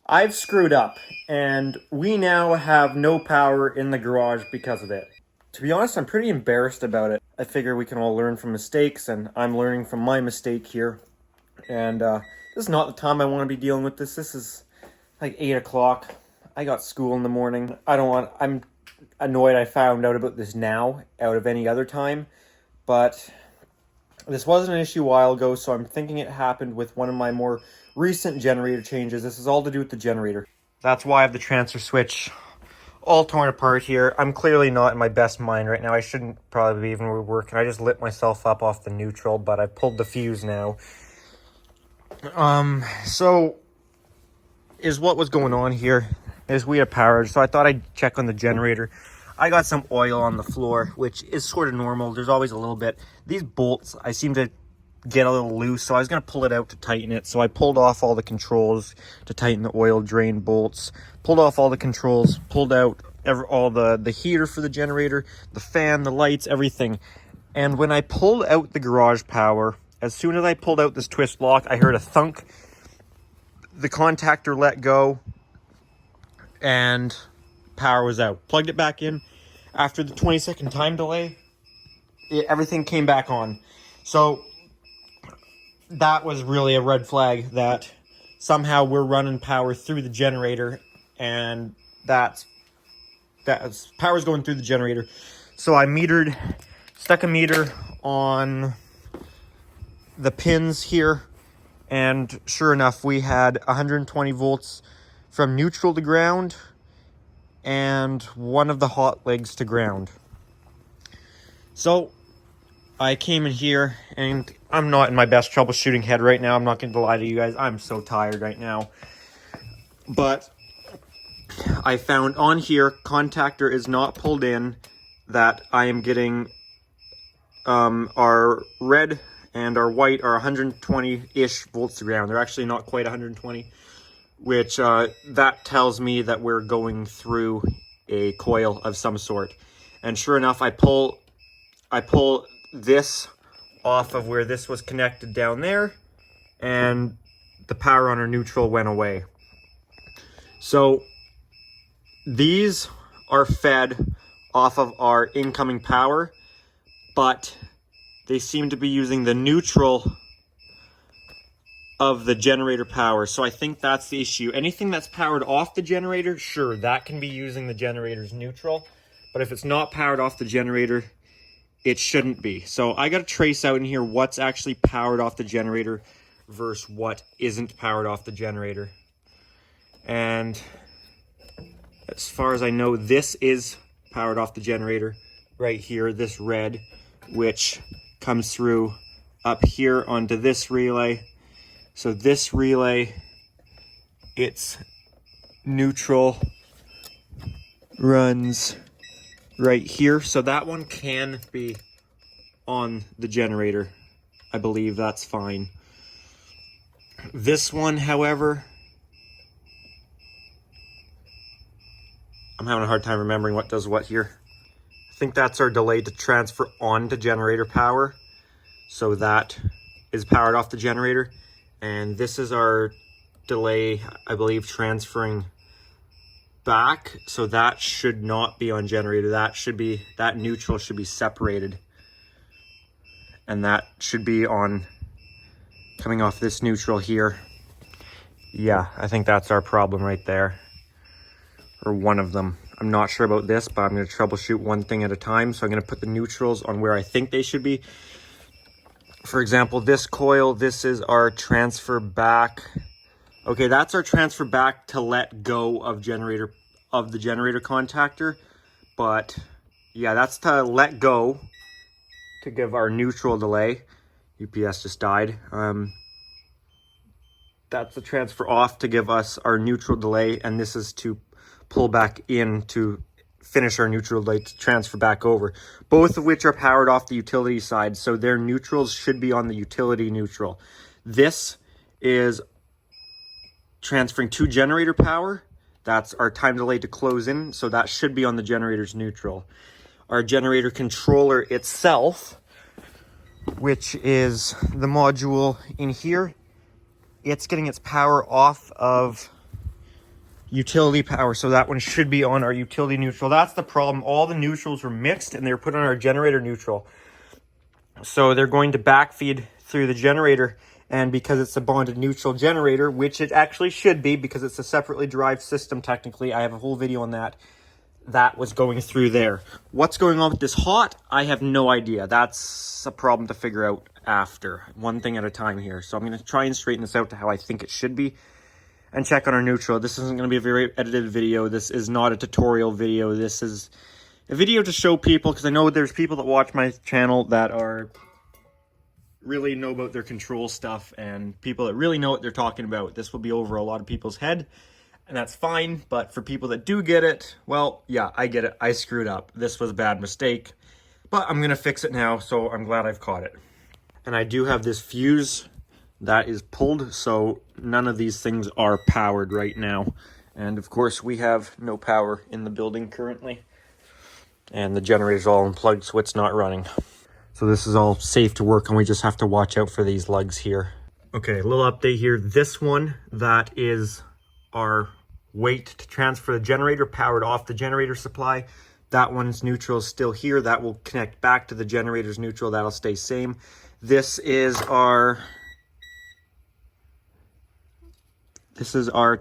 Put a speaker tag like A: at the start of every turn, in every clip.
A: I've screwed up, and we now have no power in the garage because of it. To be honest, I'm pretty embarrassed about it. I figure we can all learn from mistakes, and I'm learning from my mistake here. And this is not the time I want to be dealing with this. This is like 8 o'clock. I got school in the morning. I'm annoyed I found out about this now out of any other time. But this wasn't an issue a while ago, so I'm thinking it happened with one of my more recent generator changes. This is all to do with the generator. That's why I have the transfer switch all torn apart here. I'm clearly not in my best mind right now. I shouldn't probably even be working. I just lit myself up off the neutral, but I pulled the fuse now. So is what was going on here is we had power, so I thought I'd check on the generator. I got some oil on the floor, which is sort of normal. There's always a little bit. These bolts, I seem to get a little loose, so I was going to pull it out to tighten it. So I pulled off all the controls to tighten the oil drain bolts, pulled off all the controls, pulled out all the heater for the generator, the fan, the lights, everything. And when I pulled out the garage power, as soon as I pulled out this twist lock, I heard a thunk. The contactor let go and power was out. Plugged it back in. After the 20-second time delay, everything came back on. So that was really a red flag that somehow we're running power through the generator, and that's power's going through the generator. So I stuck a meter on the pins here, and sure enough, we had 120 volts from neutral to ground and one of the hot legs to ground. So I came in here, and I'm not in my best troubleshooting head right now. I'm not going to lie to you guys. I'm so tired right now. But I found on here, contactor is not pulled in, that I am getting our red and our white are 120-ish volts to ground. They're actually not quite 120, which that tells me that we're going through a coil of some sort. And sure enough, I pull this off of where this was connected down there, and the power on our neutral went away. So these are fed off of our incoming power, but they seem to be using the neutral of the generator power. So I think that's the issue. Anything that's powered off the generator, sure, that can be using the generator's neutral. But if it's not powered off the generator, it shouldn't be. So I got to trace out in here what's actually powered off the generator versus what isn't powered off the generator. And as far as I know, this is powered off the generator right here, this red, which comes through up here onto this relay. So this relay, its neutral runs right here. So that one can be on the generator. I believe that's fine. This one, however, I'm having a hard time remembering what does what here. I think that's our delay to transfer on to generator power. So that is powered off the generator. And this is our delay, I believe, transferring back. So that should not be on generator. That neutral should be separated. And that should be on, coming off this neutral here. Yeah, I think that's our problem right there. Or one of them. I'm not sure about this, but I'm going to troubleshoot one thing at a time. So I'm going to put the neutrals on where I think they should be. For example, this coil, this is our transfer back. Okay, that's our transfer back to let go of the generator contactor. But yeah, that's to let go to give our neutral delay. UPS just died. That's the transfer off to give us our neutral delay, and this is to pull back in to finish our neutral delay to transfer back over. Both of which are powered off the utility side, so their neutrals should be on the utility neutral. This is transferring to generator power. That's our time delay to close in, so that should be on the generator's neutral. Our generator controller itself, which is the module in here, it's getting its power off of utility power. So that one should be on our utility neutral. That's the problem. All the neutrals were mixed and they were put on our generator neutral. So they're going to backfeed through the generator. And because it's a bonded neutral generator, which it actually should be because it's a separately derived system technically, I have a whole video on that, that was going through there. What's going on with this hot? I have no idea. That's a problem to figure out after. One thing at a time here. So I'm going to try and straighten this out to how I think it should be and check on our neutral. This isn't going to be a very edited video. This is not a tutorial video. This is a video to show people, because I know there's people that watch my channel that are really know about their control stuff and people that really know what they're talking about. This will be over a lot of people's head. And that's fine, but for people that do get it, well, yeah, I get it. I screwed up. This was a bad mistake, but I'm going to fix it now, so I'm glad I've caught it. And I do have this fuse that is pulled, so none of these things are powered right now. And of course, we have no power in the building currently. And the generator's all unplugged, so it's not running. So this is all safe to work, and we just have to watch out for these lugs here. Okay, a little update here. This one, that is our weight to transfer the generator, powered off the generator supply. That one's neutral is still here. That will connect back to the generator's neutral. That'll stay same. This is our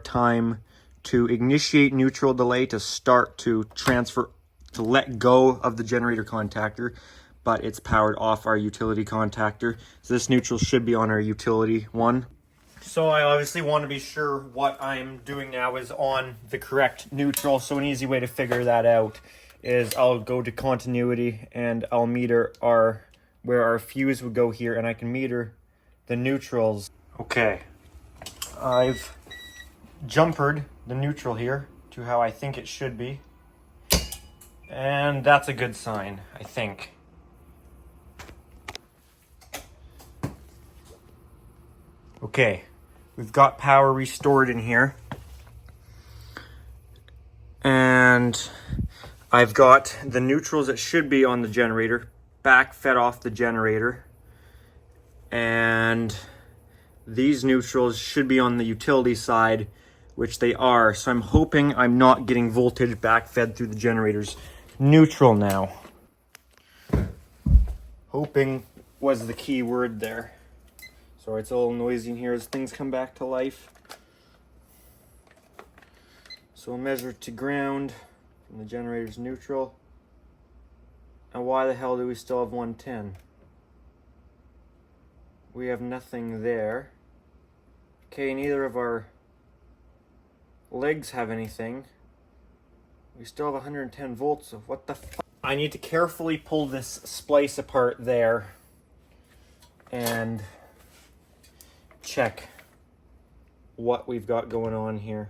A: time to initiate neutral delay, to start to transfer, to let go of the generator contactor, but it's powered off our utility contactor. So this neutral should be on our utility one. So I obviously want to be sure what I'm doing now is on the correct neutral. So an easy way to figure that out is I'll go to continuity and I'll meter where our fuse would go here, and I can meter the neutrals. Okay, I've jumpered the neutral here to how I think it should be. And that's a good sign, I think. Okay. We've got power restored in here. And I've got the neutrals that should be on the generator back fed off the generator. And these neutrals should be on the utility side, which they are. So I'm hoping I'm not getting voltage back fed through the generator's neutral now. Hoping was the key word there. Sorry, it's a little noisy in here as things come back to life. So we'll measure to ground from the generator's neutral. And why the hell do we still have 110? We have nothing there. Okay, neither of our legs have anything. We still have 110 volts, so what the fuck? I need to carefully pull this splice apart there and check what we've got going on here.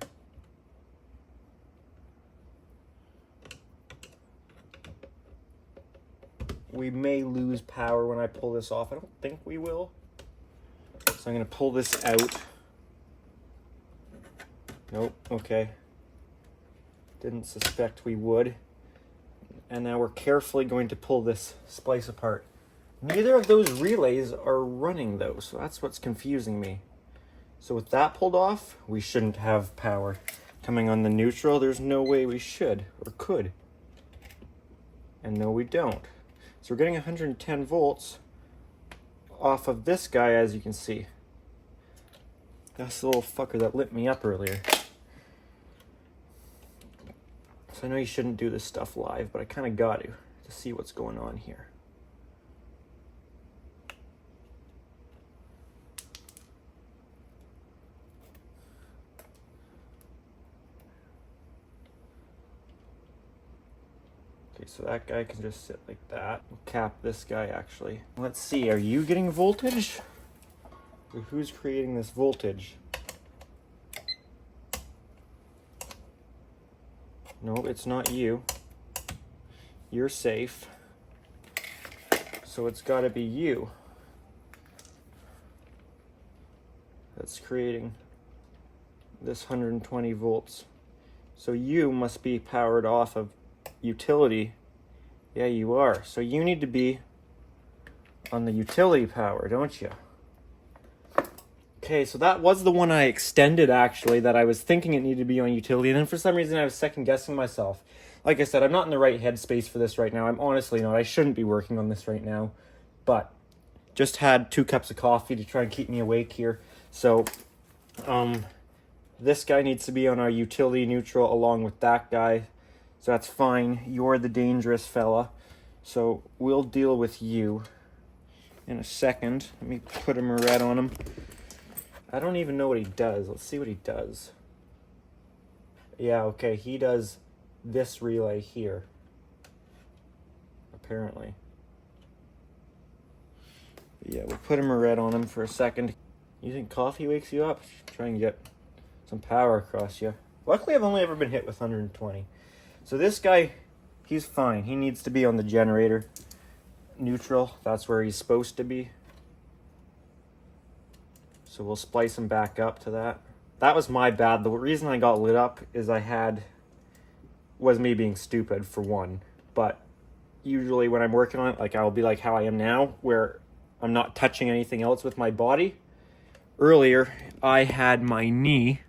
A: We may lose power when I pull this off. I don't think we will. So I'm going to pull this out. Nope, okay. Didn't suspect we would. And now we're carefully going to pull this splice apart. Neither of those relays are running though, so that's what's confusing me. So with that pulled off, we shouldn't have power coming on the neutral. There's no way we should or could. And no, we don't. So we're getting 110 volts off of this guy, as you can see. That's the little fucker that lit me up earlier. So I know you shouldn't do this stuff live, but I kind of got to see what's going on here. Okay, so that guy can just sit like that. We'll cap this guy actually. Let's see, are you getting voltage? Or who's creating this voltage? No, it's not you. You're safe. So it's got to be you that's creating this 120 volts. So you must be powered off of utility. Yeah, you are. So you need to be on the utility power, don't you? Okay, so that was the one I extended, actually, that I was thinking it needed to be on utility, and then for some reason I was second-guessing myself. Like I said, I'm not in the right headspace for this right now. I'm honestly not. I shouldn't be working on this right now. But just had 2 cups of coffee to try and keep me awake here. So, this guy needs to be on our utility neutral along with that guy. So that's fine. You're the dangerous fella. So we'll deal with you in a second. Let me put him red on him. I don't even know what he does. Let's see what he does. Yeah, okay. He does this relay here. Apparently. Yeah, we'll put him red on him for a second. You think coffee wakes you up? Try and get some power across you. Luckily, I've only ever been hit with 120. So this guy, he's fine. He needs to be on the generator. Neutral, that's where he's supposed to be. So we'll splice him back up to that. That was my bad. The reason I got lit up is was me being stupid, for one. But usually when I'm working on it, like, I'll be like how I am now, where I'm not touching anything else with my body. Earlier, I had my knee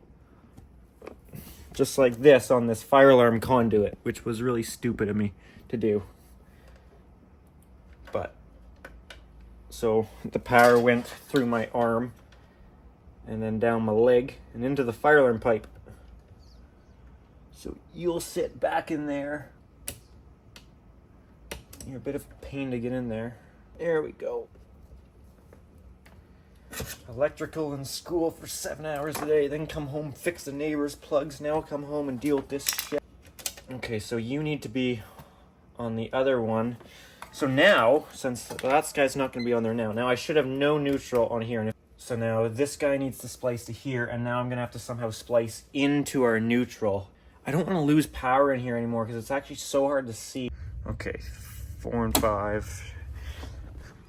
A: just like this on this fire alarm conduit, which was really stupid of me to do. But, so the power went through my arm and then down my leg and into the fire alarm pipe. So you'll sit back in there. You're a bit of a pain to get in there. There we go. Electrical in school for 7 hours a day, then come home, fix the neighbor's plugs, now come home and deal with this shit. Okay, so you need to be on the other one. So now, since that guy's not going to be on there now I should have no neutral on here. So now this guy needs to splice to here, and now I'm going to have to somehow splice into our neutral. I don't want to lose power in here anymore because it's actually so hard to see. Okay, 4 and 5.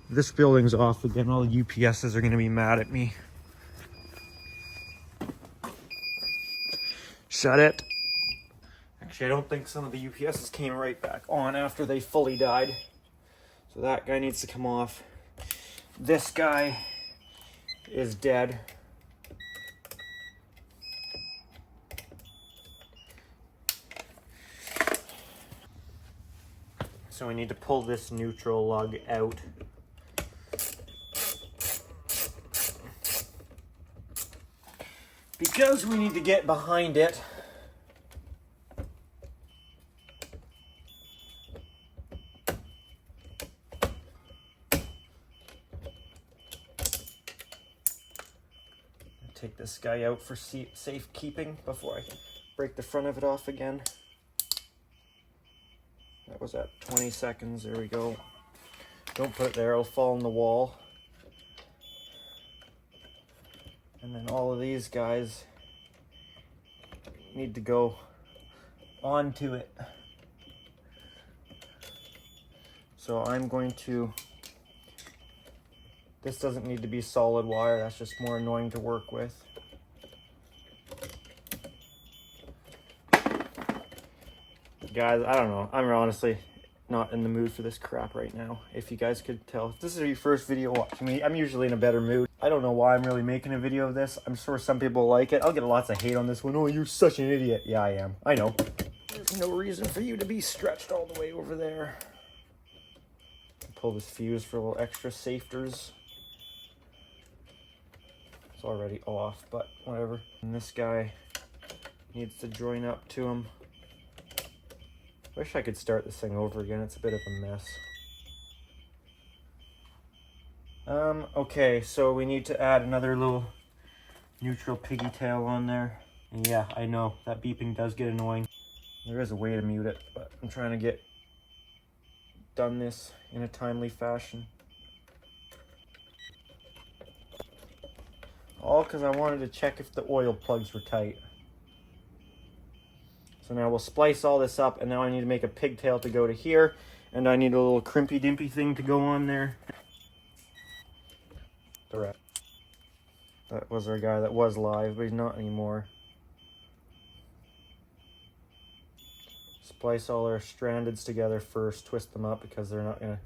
A: This building's off again. All the UPSs are going to be mad at me. Shut it. Actually, I don't think some of the UPSs came right back on after they fully died. So that guy needs to come off. This guy is dead. So we need to pull this neutral lug out. Because we need to get behind it. Take this guy out for safekeeping before I break the front of it off again. That was at 20 seconds. There we go. Don't put it there, it'll fall in the wall. And then all of these guys need to go onto it. So I'm going to, this doesn't need to be solid wire, that's just more annoying to work with. Guys, I don't know, I'm honestly not in the mood for this crap right now, if you guys could tell. If this is your first video watching me, I'm usually in a better mood. I don't know why I'm really making a video of this. I'm sure some people like it. I'll get lots of hate on this one. Oh, you're such an idiot. Yeah, I am. I know. There's no reason for you to be stretched all the way over there. Pull this fuse for a little extra safeters. It's already off, but whatever. And this guy needs to join up to him. Wish I could start this thing over again. It's a bit of a mess. Okay, so we need to add another little neutral piggy tail on there. And yeah, I know, that beeping does get annoying. There is a way to mute it, but I'm trying to get done this in a timely fashion. All because I wanted to check if the oil plugs were tight. So now we'll splice all this up, and now I need to make a pigtail to go to here, and I need a little crimpy dimpy thing to go on there. That was our guy that was live, but he's not anymore. Splice all our strandeds together first, twist them up because they're not going to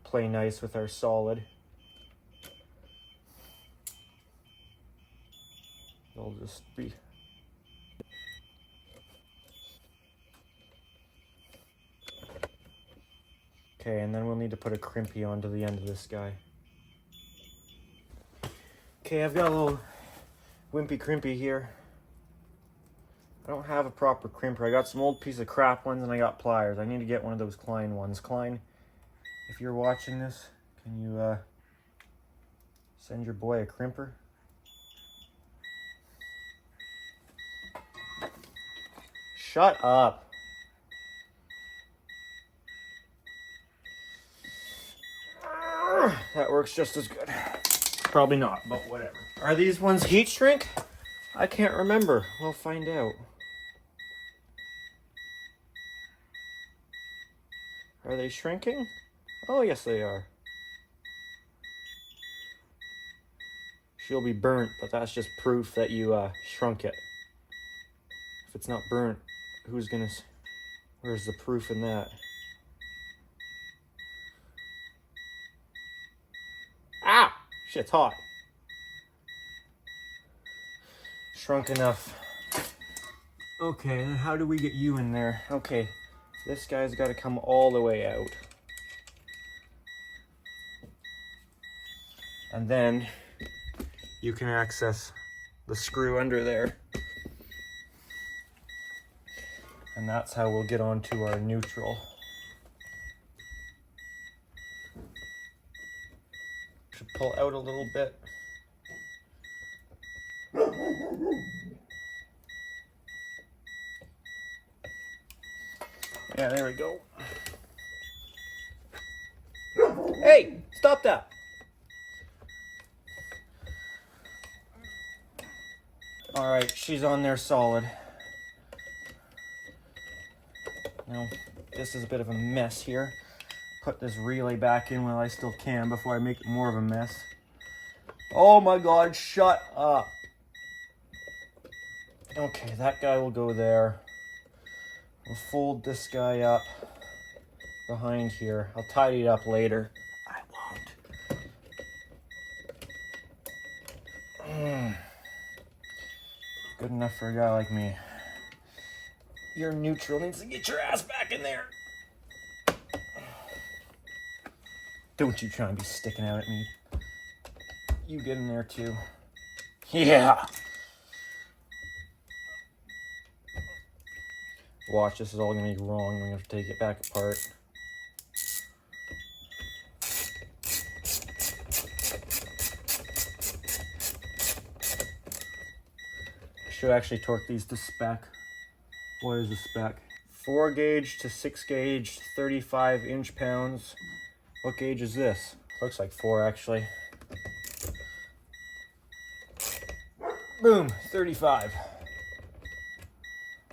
A: play nice with our solid. I'll just be... Okay, and then we'll need to put a crimpy onto the end of this guy. Okay, I've got a little wimpy crimpy here. I don't have a proper crimper. I got some old piece of crap ones and I got pliers. I need to get one of those Klein ones. Klein, if you're watching this, can you send your boy a crimper? Shut up. That works just as good. Probably not, but whatever. Are these ones heat shrink? I can't remember. We'll find out. Are they shrinking? Oh, yes they are. She'll be burnt, but that's just proof that you shrunk it. If it's not burnt, where's the proof in that? Ah! Shit's hot. Shrunk enough. Okay, and how do we get you in there? Okay, this guy's got to come all the way out. And then you can access the screw under there. And that's how we'll get onto our neutral. Should pull out a little bit. Yeah, there we go. Hey, stop that. All right, she's on there solid. Now, this is a bit of a mess here. Put this relay back in while I still can before I make it more of a mess. Oh my God, shut up. Okay, that guy will go there. We'll fold this guy up behind here. I'll tidy it up later. I won't. Good enough for a guy like me. Your neutral needs to get your ass back in there. Don't you try and be sticking out at me. You get in there too. Yeah. Watch, this is all gonna be wrong. We're gonna have to take it back apart. I should actually torque these to spec. What is the spec? 4 gauge to 6 gauge, 35 inch-pounds. What gauge is this? Looks like 4 actually. Boom, 35.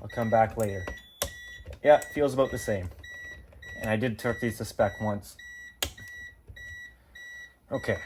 A: I'll come back later. Yeah, feels about the same. And I did torque these to spec once. Okay.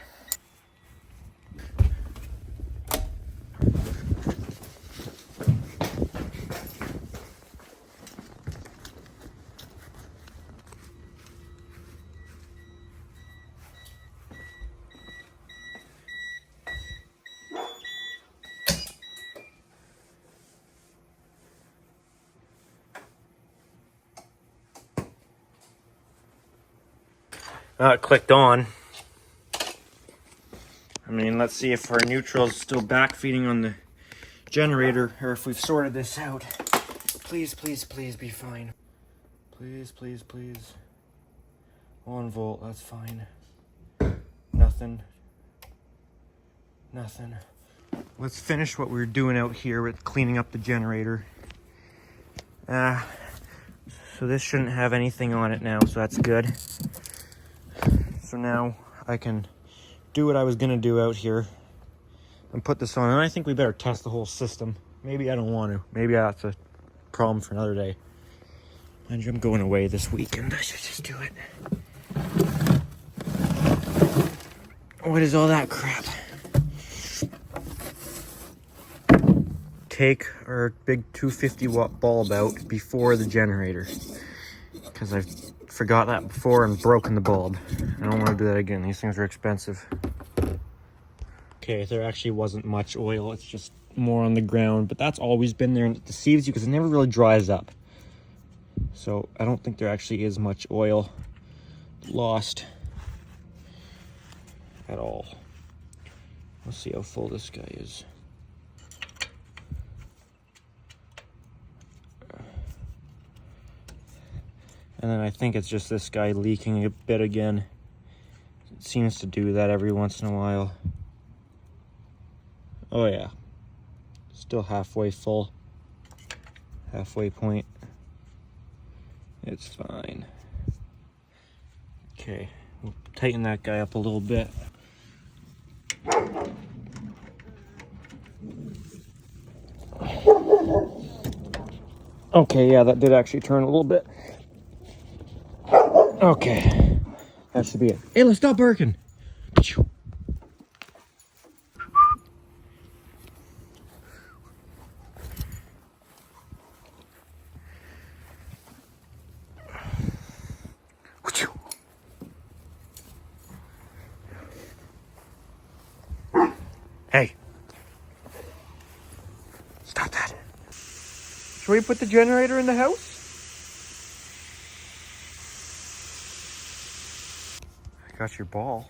A: It clicked on. I mean, let's see if our neutral is still backfeeding on the generator or if we've sorted this out. Please, please, please be fine. Please, please, please. 1 volt, that's fine. Nothing. Nothing. Let's finish what we're doing out here with cleaning up the generator. So this shouldn't have anything on it now, so that's good. So now I can do what I was gonna do out here and put this on. And I think we better test the whole system. Maybe I don't want to. Maybe that's a problem for another day. I'm going away this weekend. I should just do it. What is all that crap? Take our big 250 watt bulb out before the generator. Because I've forgot that before and broken the bulb. I don't want to do that again. These things are expensive. Okay, there actually wasn't much oil. It's just more on the ground, but that's always been there, and it deceives you because it never really dries up. So I don't think there actually is much oil lost at all. Let's see how full this guy is. And then I think it's just this guy leaking a bit again. It seems to do that every once in a while. Oh yeah, still halfway full, halfway point. It's fine. Okay, we'll tighten that guy up a little bit. Okay, yeah, that did actually turn a little bit. Okay, that should be it. Hey, let's stop barking. Hey, stop that. Should we put the generator in the house? I got your ball.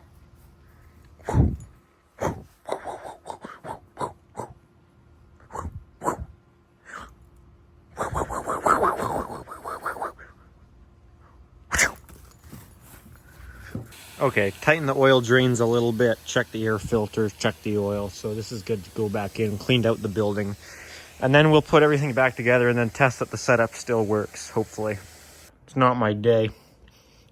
A: Okay, tighten the oil drains a little bit, check the air filter, check the oil. So this is good to go back in, cleaned out the building. And then we'll put everything back together and then test that the setup still works, hopefully. It's not my day.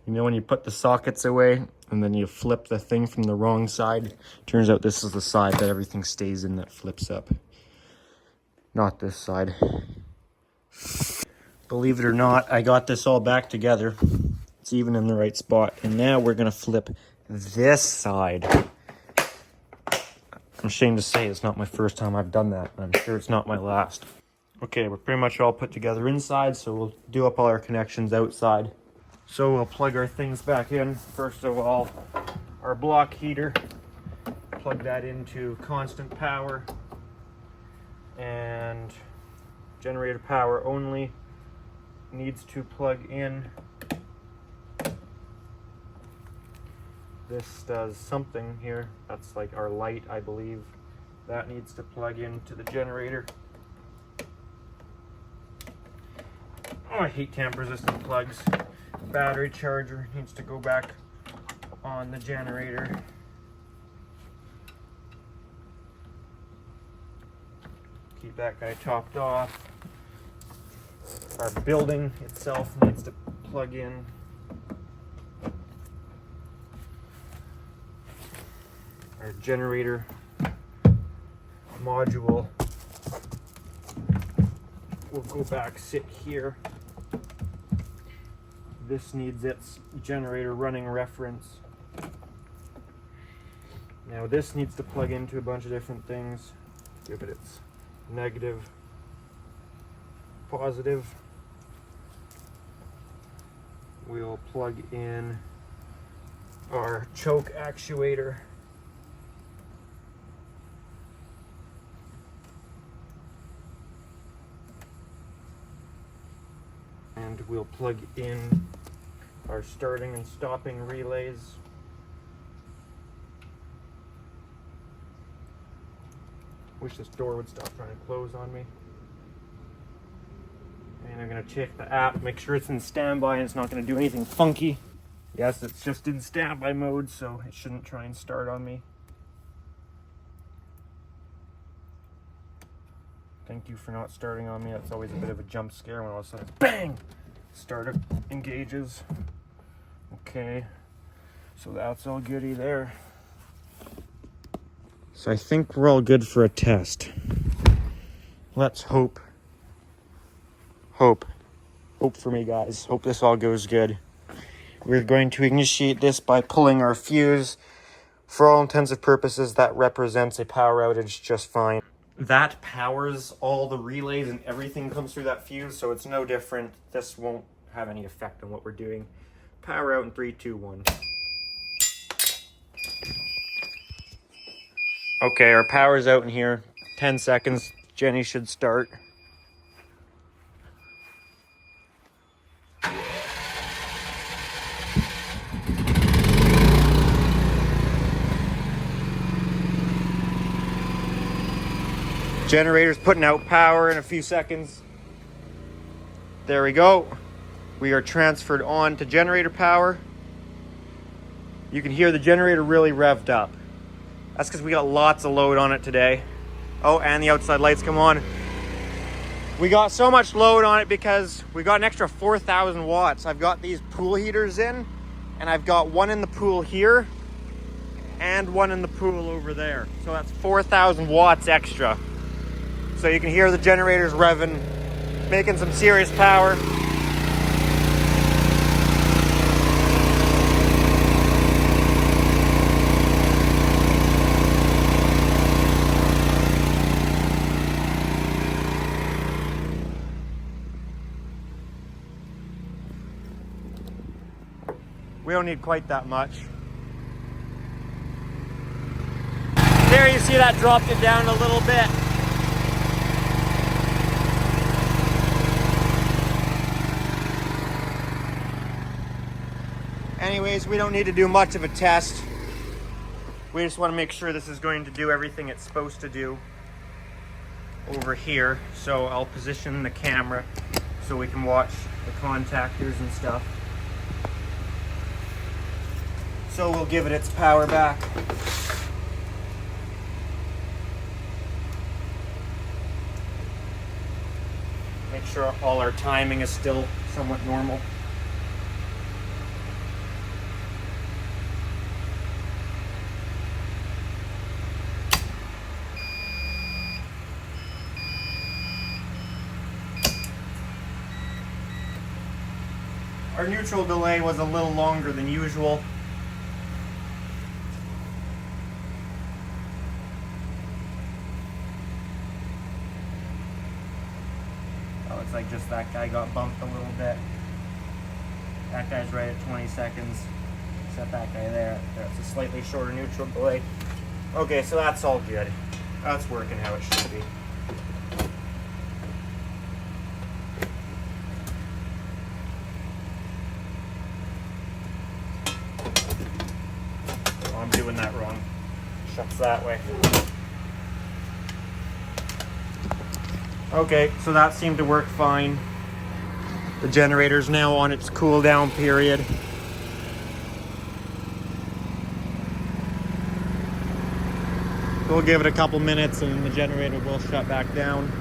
A: You know when you put the sockets away and then you flip the thing from the wrong side? Turns out this is the side that everything stays in that flips up. Not this side. Believe it or not, I got this all back together. It's even in the right spot. And now we're gonna flip this side. I'm ashamed to say it's not my first time I've done that. I'm sure it's not my last. Okay, we're pretty much all put together inside, so we'll do up all our connections outside. So we'll plug our things back in. First of all, our block heater. Plug that into constant power. And generator power only needs to plug in. This does something here. That's like our light, I believe. That needs to plug into the generator. Oh, I hate tamper-resistant plugs. Battery charger needs to go back on the generator. Keep that guy topped off. Our building itself needs to plug in. Our generator module will go back, sit here. This needs its generator running reference. Now this needs to plug into a bunch of different things. Give it its negative, positive. We'll plug in our choke actuator. And we'll plug in our starting and stopping relays. Wish this door would stop trying to close on me. And I'm gonna check the app, make sure it's in standby and it's not gonna do anything funky. Yes, it's just in standby mode, so it shouldn't try and start on me. Thank you for not starting on me. That's always a bit of a jump scare when all of a sudden, bang! Startup engages. Okay, so that's all goody there. So I think we're all good for a test. Let's hope. Hope for me, guys. Hope this all goes good. We're going to initiate this by pulling our fuse. For all intents and purposes, that represents a power outage just fine. That powers all the relays and everything comes through that fuse, so it's no different. This won't have any effect on what we're doing. Power out in 3, 2, 1. Okay, our power's out in here. 10 seconds. Jenny should start. Generator's putting out power in a few seconds. There we go. We are transferred on to generator power. You can hear the generator really revved up. That's because we got lots of load on it today. Oh, and the outside lights come on. We got so much load on it because we got an extra 4,000 watts. I've got these pool heaters in, and I've got one in the pool here and one in the pool over there. So that's 4,000 watts extra. So you can hear the generators revving, making some serious power. We don't need quite that much. There you see that dropped it down a little bit. Anyways, we don't need to do much of a test. We just want to make sure this is going to do everything it's supposed to do over here. So I'll position the camera so we can watch the contactors and stuff. So we'll give it its power back. Make sure all our timing is still somewhat normal. Our neutral delay was a little longer than usual. Looks like just that guy got bumped a little bit. That guy's right at 20 seconds. Set that guy there. That's a slightly shorter neutral delay. Okay, so that's all good. That's working how it should be. Oh, I'm doing that wrong. Shuts that way. Okay, so that seemed to work fine. The generator's now on its cool down period. We'll give it a couple minutes and the generator will shut back down.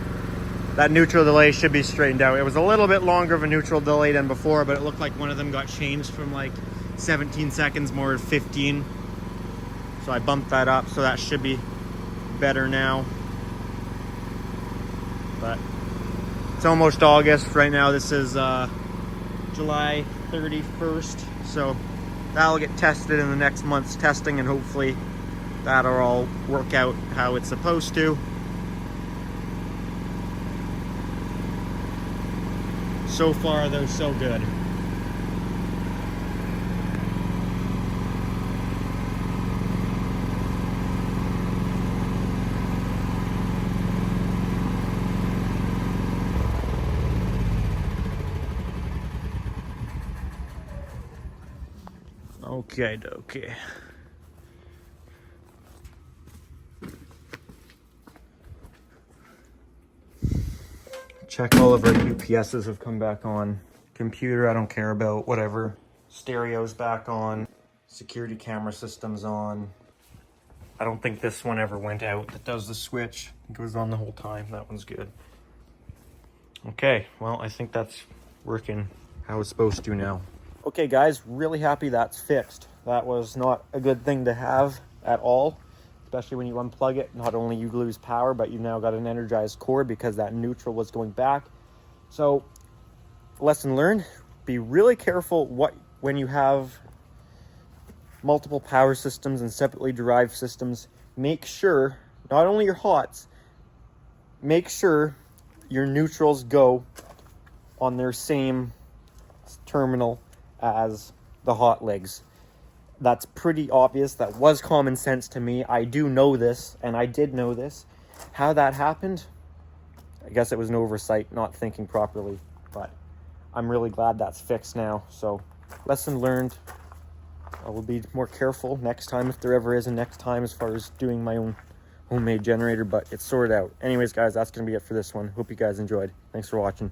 A: That neutral delay should be straightened out. It was a little bit longer of a neutral delay than before, but it looked like one of them got changed from like 17 seconds more to 15. So I bumped that up, so that should be better now. But it's almost August right now. This is July 31st, so that'll get tested in the next month's testing, and hopefully that'll all work out how it's supposed to. So far though, so good. Okay. Check all of our UPSs have come back on. Computer, I don't care about, whatever. Stereo's back on. Security camera system's on. I don't think this one ever went out. That does the switch. It goes on the whole time. That one's good. Okay, well, I think that's working how it's supposed to now. Okay guys, really happy that's fixed. That was not a good thing to have at all, especially when you unplug it. Not only you lose power, but you've now got an energized cord because that neutral was going back. So, lesson learned, be really careful when you have multiple power systems and separately derived systems. Make sure, not only your hots, make sure your neutrals go on their same terminal as the hot legs. That's pretty obvious. That was common sense to me. I do know this, and I did know this. how that happened, I guess it was an oversight, not thinking properly, but I'm really glad that's fixed now. So lesson learned. I will be more careful next time, if there ever is a next time, as far as doing my own homemade generator, but it's sorted out. Anyways, guys, that's going to be it for this one. Hope you guys enjoyed. Thanks for watching.